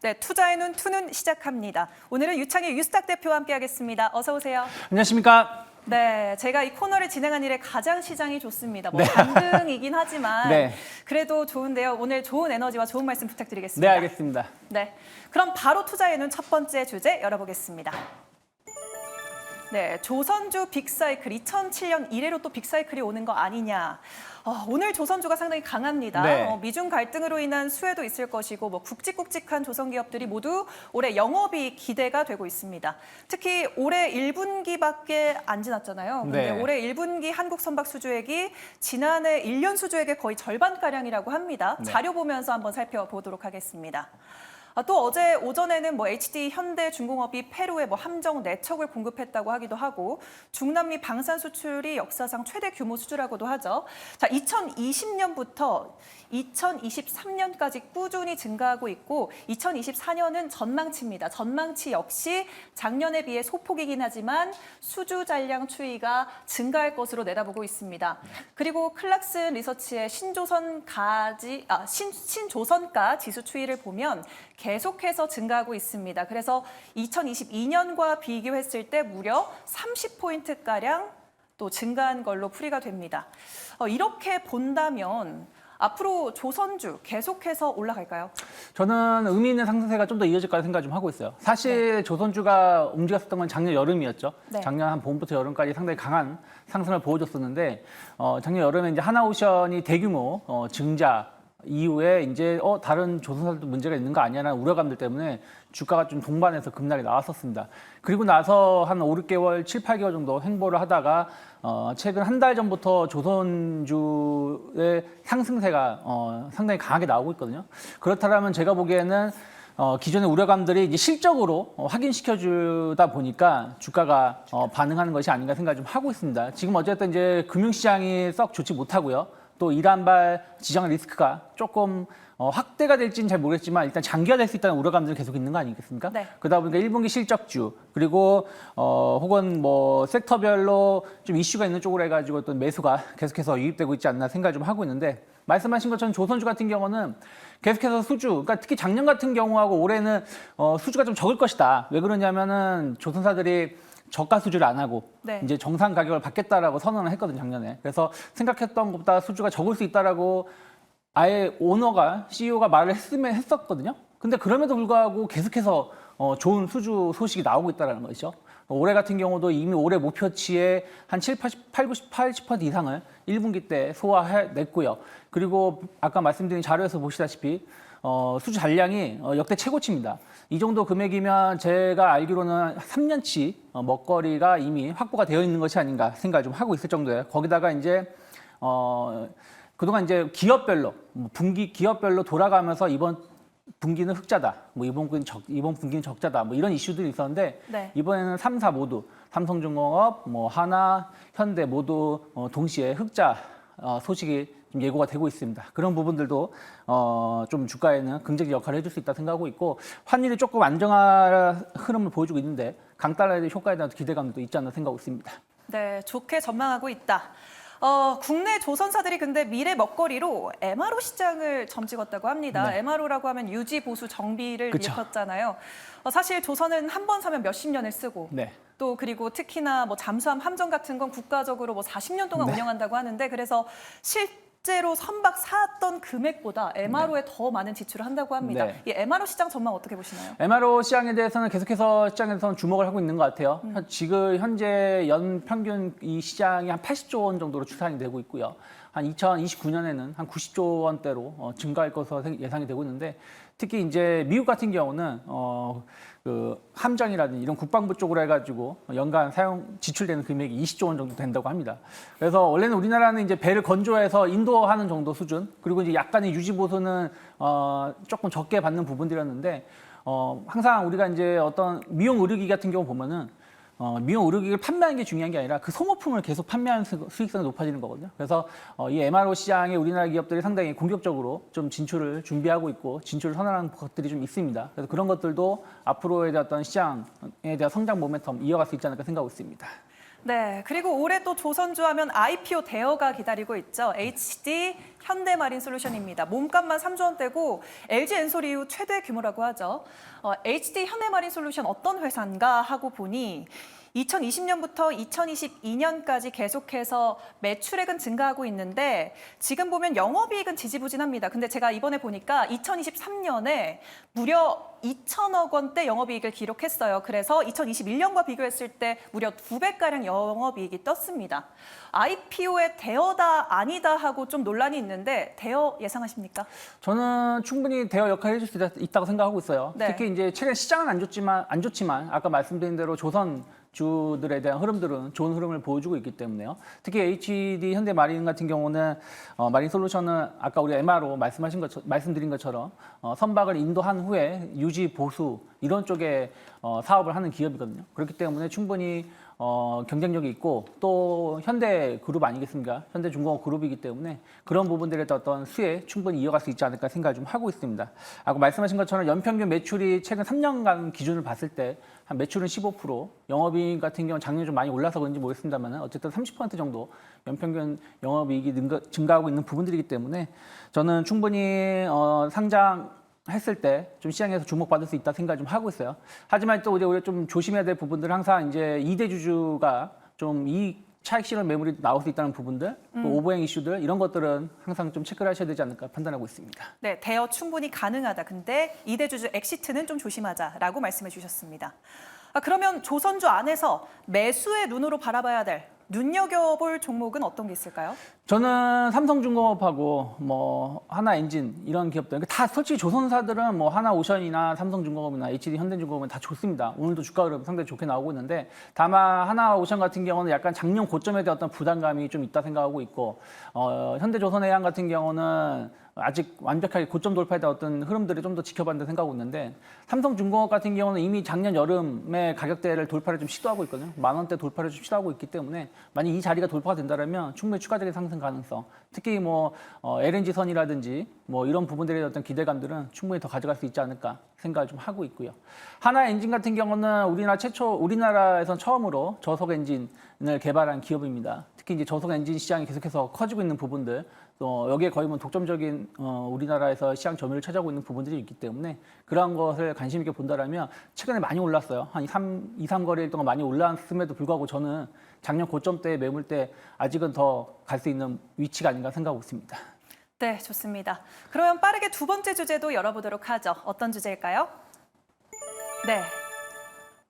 네, 투자의 눈 투는 시작합니다. 오늘은 유창희 유스탁 대표와 함께하겠습니다. 어서 오세요. 안녕하십니까? 네, 제가 이 코너를 진행한 이래 가장 시장이 좋습니다. 뭐 반등이긴 하지만 네. 그래도 좋은데요. 오늘 좋은 에너지와 좋은 말씀 부탁드리겠습니다. 네, 알겠습니다. 네, 그럼 바로 투자의 눈 첫 번째 주제 열어보겠습니다. 네, 조선주 빅사이클 2007년 이래로 또 빅사이클이 오는 거 아니냐. 오늘 조선주가 상당히 강합니다. 네. 미중 갈등으로 인한 수혜도 있을 것이고 뭐 굵직굵직한 조선 기업들이 모두 올해 영업이 기대가 되고 있습니다. 특히 올해 1분기밖에 안 지났잖아요. 근데 네. 올해 1분기 한국 선박 수주액이 지난해 1년 수주액의 거의 절반가량이라고 합니다. 네. 자료 보면서 한번 살펴보도록 하겠습니다. 또 어제 오전에는 뭐 HD, 현대, 중공업이 페루에 뭐 함정 4척을 공급했다고 하기도 하고 중남미 방산 수출이 역사상 최대 규모 수주라고도 하죠. 자, 2020년부터 2023년까지 꾸준히 증가하고 있고 2024년은 전망치입니다. 전망치 역시 작년에 비해 소폭이긴 하지만 수주 잔량 추이가 증가할 것으로 내다보고 있습니다. 그리고 클락슨 리서치의 신조선가 지수 추이를 보면 계속해서 증가하고 있습니다. 그래서 2022년과 비교했을 때 무려 30포인트가량 또 증가한 걸로 풀이가 됩니다. 이렇게 본다면 앞으로 조선주 계속해서 올라갈까요? 저는 의미 있는 상승세가 좀 더 이어질 거라 생각 좀 하고 있어요. 사실 조선주가 움직였었던 건 작년 여름이었죠. 네. 작년 한 봄부터 여름까지 상당히 강한 상승을 보여줬었는데 작년 여름에 이제 하나오션이 대규모 증자 이후에 이제 다른 조선사들도 문제가 있는 거 아니야라는 우려감들 때문에 주가가 좀 동반해서 급락이 나왔었습니다. 그리고 나서 한 5, 6개월, 7, 8개월 정도 횡보를 하다가 최근 한 달 전부터 조선주의 상승세가 상당히 강하게 나오고 있거든요. 그렇다면 제가 보기에는 기존의 우려감들이 이제 실적으로 확인시켜주다 보니까 주가가 반응하는 것이 아닌가 생각 좀 하고 있습니다. 지금 어쨌든 이제 금융시장이 썩 좋지 못하고요. 또 이란발 지정 리스크가 조금 확대가 될지는 잘 모르겠지만 일단 장기화될 수 있다는 우려감들은 계속 있는 거 아니겠습니까? 네. 그러다 보니까 1분기 실적주 그리고 혹은 뭐 섹터별로 좀 이슈가 있는 쪽으로 해가지고 어떤 매수가 계속해서 유입되고 있지 않나 생각을 좀 하고 있는데 말씀하신 것처럼 조선주 같은 경우는 계속해서 수주, 그러니까 특히 작년 같은 경우하고 올해는 수주가 좀 적을 것이다. 왜 그러냐면은 조선사들이 저가 수주를 안 하고 네. 이제 정상 가격을 받겠다라고 선언을 했거든요, 작년에. 그래서 생각했던 것보다 수주가 적을 수 있다라고 아예 오너가 CEO가 말을 했었거든요. 근데 그럼에도 불구하고 계속해서 좋은 수주 소식이 나오고 있다는 것이죠. 올해 같은 경우도 이미 올해 목표치의 한 80% 이상을 1분기 때 소화해냈고요. 그리고 아까 말씀드린 자료에서 보시다시피 수주 잔량이 역대 최고치입니다. 이 정도 금액이면 제가 알기로는 3년치 먹거리가 이미 확보가 되어 있는 것이 아닌가 생각을 좀 하고 있을 정도예요. 거기다가 이제 그동안 이제 기업별로 분기 기업별로 돌아가면서 이번 분기는 흑자다, 뭐 이번 분기는 적자다, 뭐 이런 이슈들이 있었는데 네. 이번에는 3사 모두 삼성중공업, 뭐 하나, 현대 모두 동시에 흑자 소식이 좀 예고가 되고 있습니다. 그런 부분들도 좀 주가에는 긍정적 역할을 해줄 수 있다 생각하고 있고 환율이 조금 안정화 흐름을 보여주고 있는데 강달러의 효과에 대한 기대감도 있지 않나 생각하고 있습니다. 네, 좋게 전망하고 있다. 국내 조선사들이 근데 미래 먹거리로 MRO 시장을 점찍었다고 합니다. 네. MRO라고 하면 유지, 보수, 정비를 그쵸. 일컫잖아요. 사실 조선은 한 번 사면 몇십 년을 쓰고 네. 또 그리고 특히나 뭐 잠수함 함정 같은 건 국가적으로 뭐 40년 동안 네. 운영한다고 하는데 그래서 실제로 선박 샀던 금액보다 MRO에 더 많은 지출을 한다고 합니다. 네. 이 MRO 시장 전망 어떻게 보시나요? MRO 시장에 대해서는 계속해서 시장에서는 주목을 하고 있는 것 같아요. 지금 현재 연 평균 이 시장이 한 80조 원 정도로 추산이 되고 있고요. 한 2029년에는 한 90조 원대로 증가할 것으로 예상이 되고 있는데 특히 이제 미국 같은 경우는 그 함정이라든지 이런 국방부 쪽으로 해가지고 연간 지출되는 금액이 20조 원 정도 된다고 합니다. 그래서 원래는 우리나라는 이제 배를 건조해서 인도하는 정도 수준 그리고 이제 약간의 유지 보수는 조금 적게 받는 부분들이었는데 항상 우리가 이제 어떤 미용 의료기 같은 경우 보면은 미용 의료기를 판매하는 게 중요한 게 아니라 그 소모품을 계속 판매하는 수익성이 높아지는 거거든요. 그래서 이 MRO 시장에 우리나라 기업들이 상당히 공격적으로 좀 진출을 준비하고 있고 진출을 선언하는 것들이 좀 있습니다. 그래서 그런 것들도 앞으로의 어떤 시장에 대한 성장 모멘텀 이어갈 수 있지 않을까 생각하고 있습니다. 네, 그리고 올해 또 조선주 하면 IPO 대여가 기다리고 있죠. HD, 현대마린솔루션입니다. 몸값만 3조 원대고 LG 엔솔 이후 최대 규모라고 하죠. HD 현대마린솔루션 어떤 회사인가 하고 보니 2020년부터 2022년까지 계속해서 매출액은 증가하고 있는데 지금 보면 영업이익은 지지부진합니다. 근데 제가 이번에 보니까 2023년에 무려 2천억 원대 영업이익을 기록했어요. 그래서 2021년과 비교했을 때 무려 2배가량 영업이익이 떴습니다. IPO의 대여다 아니다 하고 좀 논란이 있는데 대여 예상하십니까? 저는 충분히 대여 역할을 해줄 수 있다고 생각하고 있어요. 네. 특히 이제 최근 시장은 안 좋지만 아까 말씀드린 대로 조선 주들에 대한 흐름들은 좋은 흐름을 보여주고 있기 때문에요. 특히 HD 현대마린 같은 경우는 마린솔루션은 아까 우리 MRO 말씀드린 것처럼 선박을 인도한 후에 유지 보수 이런 쪽에 사업을 하는 기업이거든요. 그렇기 때문에 충분히 경쟁력이 있고 또 현대그룹 아니겠습니까? 현대중공업 그룹이기 때문에 그런 부분들에 어떤 수혜 충분히 이어갈 수 있지 않을까 생각을 좀 하고 있습니다. 아까 말씀하신 것처럼 연평균 매출이 최근 3년간 기준을 봤을 때 한 매출은 15%, 영업이익 같은 경우는 작년에 좀 많이 올라서 그런지 모르겠습니다만 어쨌든 30% 정도 연평균 영업이익이 증가하고 있는 부분들이기 때문에 저는 충분히 상장했을 때 좀 시장에서 주목받을 수 있다 생각을 좀 하고 있어요. 하지만 또 우리가 좀 조심해야 될 부분들은 항상 이제 2대 주주가 좀 차익 실현 매물이 나올 수 있다는 부분들, 또 오버행 이슈들 이런 것들은 항상 좀 체크를 하셔야 되지 않을까 판단하고 있습니다. 네, 대여 충분히 가능하다. 근데 2대 주주 엑시트는 좀 조심하자라고 말씀해 주셨습니다. 그러면 조선주 안에서 매수의 눈으로 바라봐야 될 눈여겨볼 종목은 어떤 게 있을까요? 저는 삼성중공업하고 뭐 하나엔진 이런 기업들 다 솔직히 조선사들은 뭐 하나오션이나 삼성중공업이나 HD 현대중공업은 다 좋습니다. 오늘도 주가 흐름 상당히 좋게 나오고 있는데 다만 하나오션 같은 경우는 약간 작년 고점에 대한 어떤 부담감이 좀 있다 생각하고 있고 현대조선해양 같은 경우는 아직 완벽하게 고점 돌파에 대한 어떤 흐름들을 좀 더 지켜봐야 된다 생각하고 있는데 삼성중공업 같은 경우는 이미 작년 여름에 가격대를 돌파를 좀 시도하고 있거든요. 10,000원대 돌파를 좀 시도하고 있기 때문에 만약 이 자리가 돌파가 된다면 충분히 추가적인 상승 가능성, 특히 뭐 LNG 선이라든지 뭐 이런 부분들에 대한 어떤 기대감들은 충분히 더 가져갈 수 있지 않을까 생각을 좀 하고 있고요. 하나엔진 같은 경우는 우리나라에선 처음으로 저속 엔진을 개발한 기업입니다. 특히 이제 저속 엔진 시장이 계속해서 커지고 있는 부분들, 또 여기에 거의 뭐 독점적인 우리나라에서 시장 점유율을 차지하고 있는 부분들이 있기 때문에 그러한 것을 관심 있게 본다라면 최근에 많이 올랐어요. 한 2, 3거래일 동안 많이 올랐음에도 불구하고 저는 작년 고점 때 매물 때 아직은 더 갈 수 있는 위치가 아닌가 생각하고 있습니다. 네, 좋습니다. 그러면 빠르게 두 번째 주제도 열어보도록 하죠. 어떤 주제일까요? 네.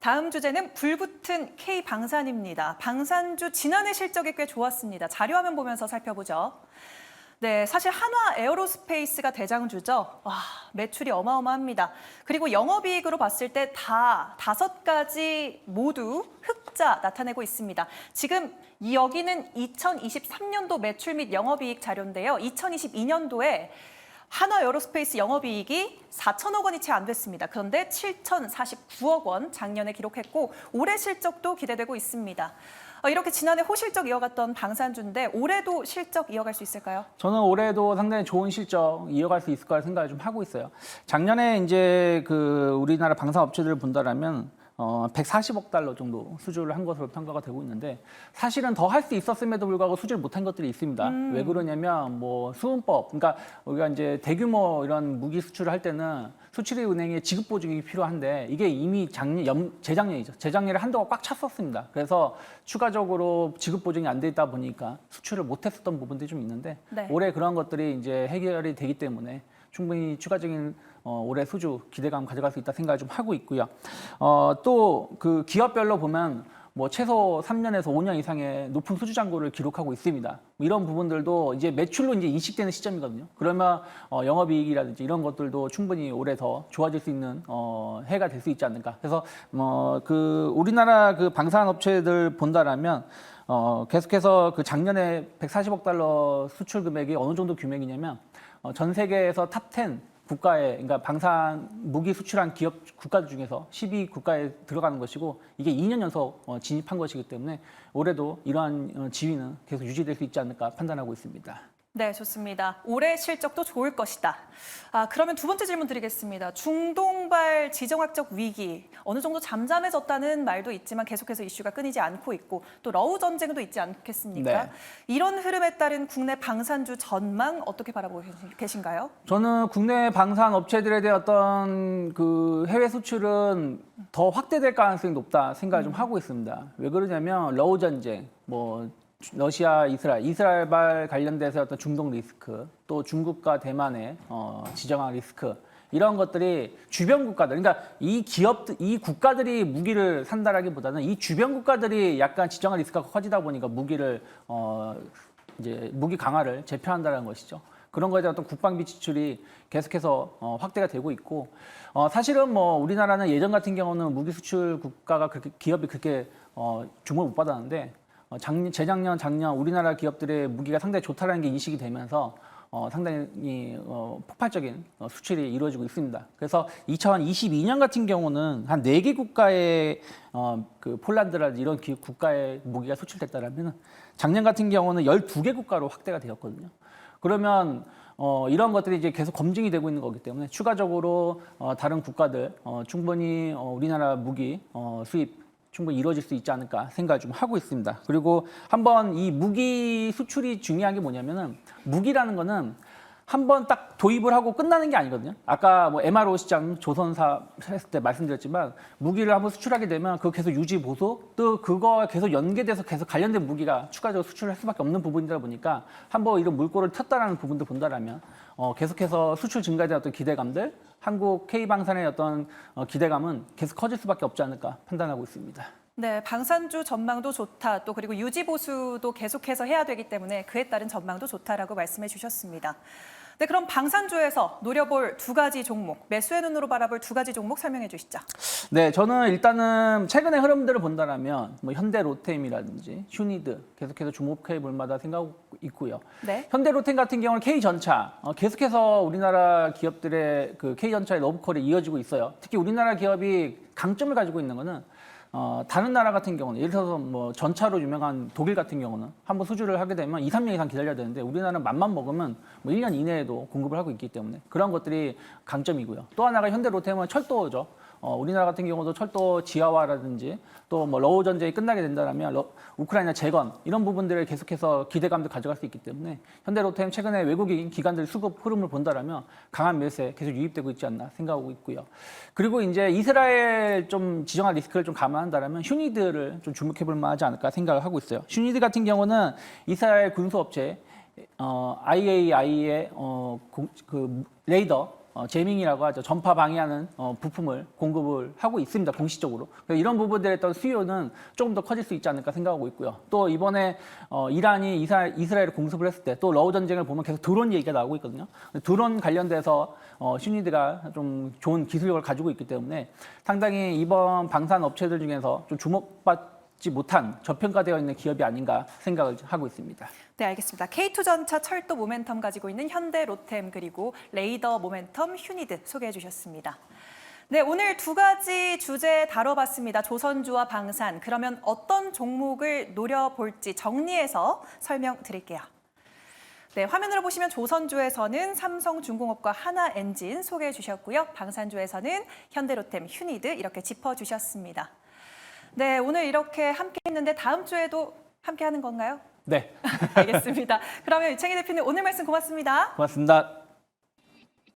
다음 주제는 불붙은 K방산입니다. 방산주 지난해 실적이 꽤 좋았습니다. 자료화면 보면서 살펴보죠. 네, 사실 한화 에어로스페이스가 대장주죠. 와, 매출이 어마어마합니다. 그리고 영업이익으로 봤을 때 다 5가지 모두 흑자 나타내고 있습니다. 지금 여기는 2023년도 매출 및 영업이익 자료인데요. 2022년도에 한화 에어로스페이스 영업이익이 4천억 원이 채 안 됐습니다. 그런데 7,049억 원 작년에 기록했고 올해 실적도 기대되고 있습니다. 이렇게 지난해 호실적 이어갔던 방산주인데 올해도 실적 이어갈 수 있을까요? 저는 올해도 상당히 좋은 실적 이어갈 수 있을 거라 생각을 좀 하고 있어요. 작년에 이제 그 우리나라 방산 업체들을 본다라면 140억 달러 정도 수주를 한 것으로 평가가 되고 있는데 사실은 더 할 수 있었음에도 불구하고 수주를 못한 것들이 있습니다. 왜 그러냐면 뭐 수은법, 그러니까 우리가 이제 대규모 이런 무기 수출을 할 때는 수출입은행의 지급 보증이 필요한데 이게 이미 재작년이죠. 재작년에 한도가 꽉 찼었습니다. 그래서 추가적으로 지급 보증이 안 돼 있다 보니까 수출을 못했었던 부분들이 좀 있는데 네. 올해 그런 것들이 이제 해결이 되기 때문에 충분히 추가적인 올해 수주 기대감 가져갈 수 있다 생각을 좀 하고 있고요. 또 그 기업별로 보면 뭐 최소 3년에서 5년 이상의 높은 수주 잔고를 기록하고 있습니다. 이런 부분들도 이제 매출로 이제 인식되는 시점이거든요. 그러면 영업이익이라든지 이런 것들도 충분히 올해 더 좋아질 수 있는 해가 될 수 있지 않을까. 그래서 그 우리나라 그 방산 업체들 본다라면 계속해서 그 작년에 140억 달러 수출 금액이 어느 정도 규모이냐면 전 세계에서 탑10 국가에, 그러니까 방산 무기 수출한 기업 국가들 중에서 12국가에 들어가는 것이고 이게 2년 연속 진입한 것이기 때문에 올해도 이러한 지위는 계속 유지될 수 있지 않을까 판단하고 있습니다. 네, 좋습니다. 올해 실적도 좋을 것이다. 그러면 두 번째 질문 드리겠습니다. 중동발 지정학적 위기, 어느 정도 잠잠해졌다는 말도 있지만 계속해서 이슈가 끊이지 않고 있고 또 러우 전쟁도 있지 않겠습니까? 네. 이런 흐름에 따른 국내 방산주 전망 어떻게 바라보고 계신가요? 저는 국내 방산 업체들에 대한 어떤 그 해외 수출은 더 확대될 가능성이 높다 생각을 좀 하고 있습니다. 왜 그러냐면 러우 전쟁, 뭐 러시아, 이스라엘발 관련돼서 어떤 중동 리스크, 또 중국과 대만의 지정학 리스크 이런 것들이 주변 국가들, 그러니까 이 국가들이 무기를 산다라기보다는 이 주변 국가들이 약간 지정학 리스크가 커지다 보니까 무기를 이제 무기 강화를 제표한다는 것이죠. 그런 거에 대한 어떤 국방비 지출이 계속해서 확대가 되고 있고 사실은 뭐 우리나라는 예전 같은 경우는 무기 수출 국가가 그렇게 기업이 그렇게 주목을 못 받았는데 재작년, 작년 우리나라 기업들의 무기가 상당히 좋다라는 게 인식이 되면서 상당히 폭발적인 수출이 이루어지고 있습니다. 그래서 2022년 같은 경우는 한 4개 국가의 그 폴란드라든지 이런 국가의 무기가 수출됐다라면 작년 같은 경우는 12개 국가로 확대가 되었거든요. 그러면 이런 것들이 이제 계속 검증이 되고 있는 거기 때문에 추가적으로 다른 국가들 충분히 우리나라 무기 수입 충분히 이루어질 수 있지 않을까 생각을 좀 하고 있습니다. 그리고 한번 이 무기 수출이 중요한 게 뭐냐면은 무기라는 거는 한번 딱 도입을 하고 끝나는 게 아니거든요. 아까 뭐 MRO 시장 조선사 했을 때 말씀드렸지만 무기를 한번 수출하게 되면 그거 계속 유지 보수 또 그거 계속 연계돼서 계속 관련된 무기가 추가적으로 수출을 할 수밖에 없는 부분이다 보니까 한번 이런 물꼬를 텄다라는 부분도 본다라면 계속해서 수출 증가에 대한 어떤 기대감들 한국 K방산의 어떤 기대감은 계속 커질 수밖에 없지 않을까 판단하고 있습니다. 네, 방산주 전망도 좋다. 또 그리고 유지 보수도 계속해서 해야 되기 때문에 그에 따른 전망도 좋다라고 말씀해 주셨습니다. 네, 그럼 방산주에서 노려볼 두 가지 종목, 매수의 눈으로 바라볼 두 가지 종목 설명해 주시죠. 네, 저는 일단은 최근의 흐름들을 본다라면 뭐 현대 로템이라든지 휴니드 계속해서 주목해 볼 만하다 생각하고 있고요. 네. 현대 로템 같은 경우는 K전차 계속해서 우리나라 기업들의 그 K전차의 러브콜이 이어지고 있어요. 특히 우리나라 기업이 강점을 가지고 있는 거는 다른 나라 같은 경우는 예를 들어서 뭐 전차로 유명한 독일 같은 경우는 한번 수주를 하게 되면 2, 3년 이상 기다려야 되는데 우리나라는 맘만 먹으면 뭐 1년 이내에도 공급을 하고 있기 때문에 그런 것들이 강점이고요. 또 하나가 현대 로템은 철도죠. 우리나라 같은 경우도 철도 지하화라든지 또 뭐 러우 전쟁이 끝나게 된다면 우크라이나 재건 이런 부분들을 계속해서 기대감도 가져갈 수 있기 때문에 현대 로템 최근에 외국인 기관들 수급 흐름을 본다라면 강한 매수에 계속 유입되고 있지 않나 생각하고 있고요. 그리고 이제 이스라엘 좀 지정학 리스크를 좀 감안한다라면 휴니드를 좀 주목해 볼 만하지 않을까 생각을 하고 있어요. 휴니드 같은 경우는 이스라엘 군수업체 IAI의 그 레이더 제밍이라고 하죠. 전파 방해하는 부품을 공급을 하고 있습니다. 공식적으로. 이런 부분들의 어떤 수요는 조금 더 커질 수 있지 않을까 생각하고 있고요. 또 이번에 이란이 이스라엘을 공습을 했을 때 또 러우 전쟁을 보면 계속 드론 얘기가 나오고 있거든요. 드론 관련돼서 휴니드가 좀 좋은 기술력을 가지고 있기 때문에 상당히 이번 방산 업체들 중에서 좀 주목받지 못한 저평가되어 있는 기업이 아닌가 생각을 하고 있습니다. 네, 알겠습니다. K2전차 철도 모멘텀 가지고 있는 현대 로템 그리고 레이더 모멘텀 휴니드 소개해 주셨습니다. 네, 오늘 두 가지 주제 다뤄봤습니다. 조선주와 방산. 그러면 어떤 종목을 노려볼지 정리해서 설명드릴게요. 네, 화면으로 보시면 조선주에서는 삼성중공업과 하나엔진 소개해 주셨고요. 방산주에서는 현대로템, 휴니드 이렇게 짚어주셨습니다. 네, 오늘 이렇게 함께 했는데 다음 주에도 함께 하는 건가요? 네. 알겠습니다. 그러면 유창희 대표님 오늘 말씀 고맙습니다. 고맙습니다.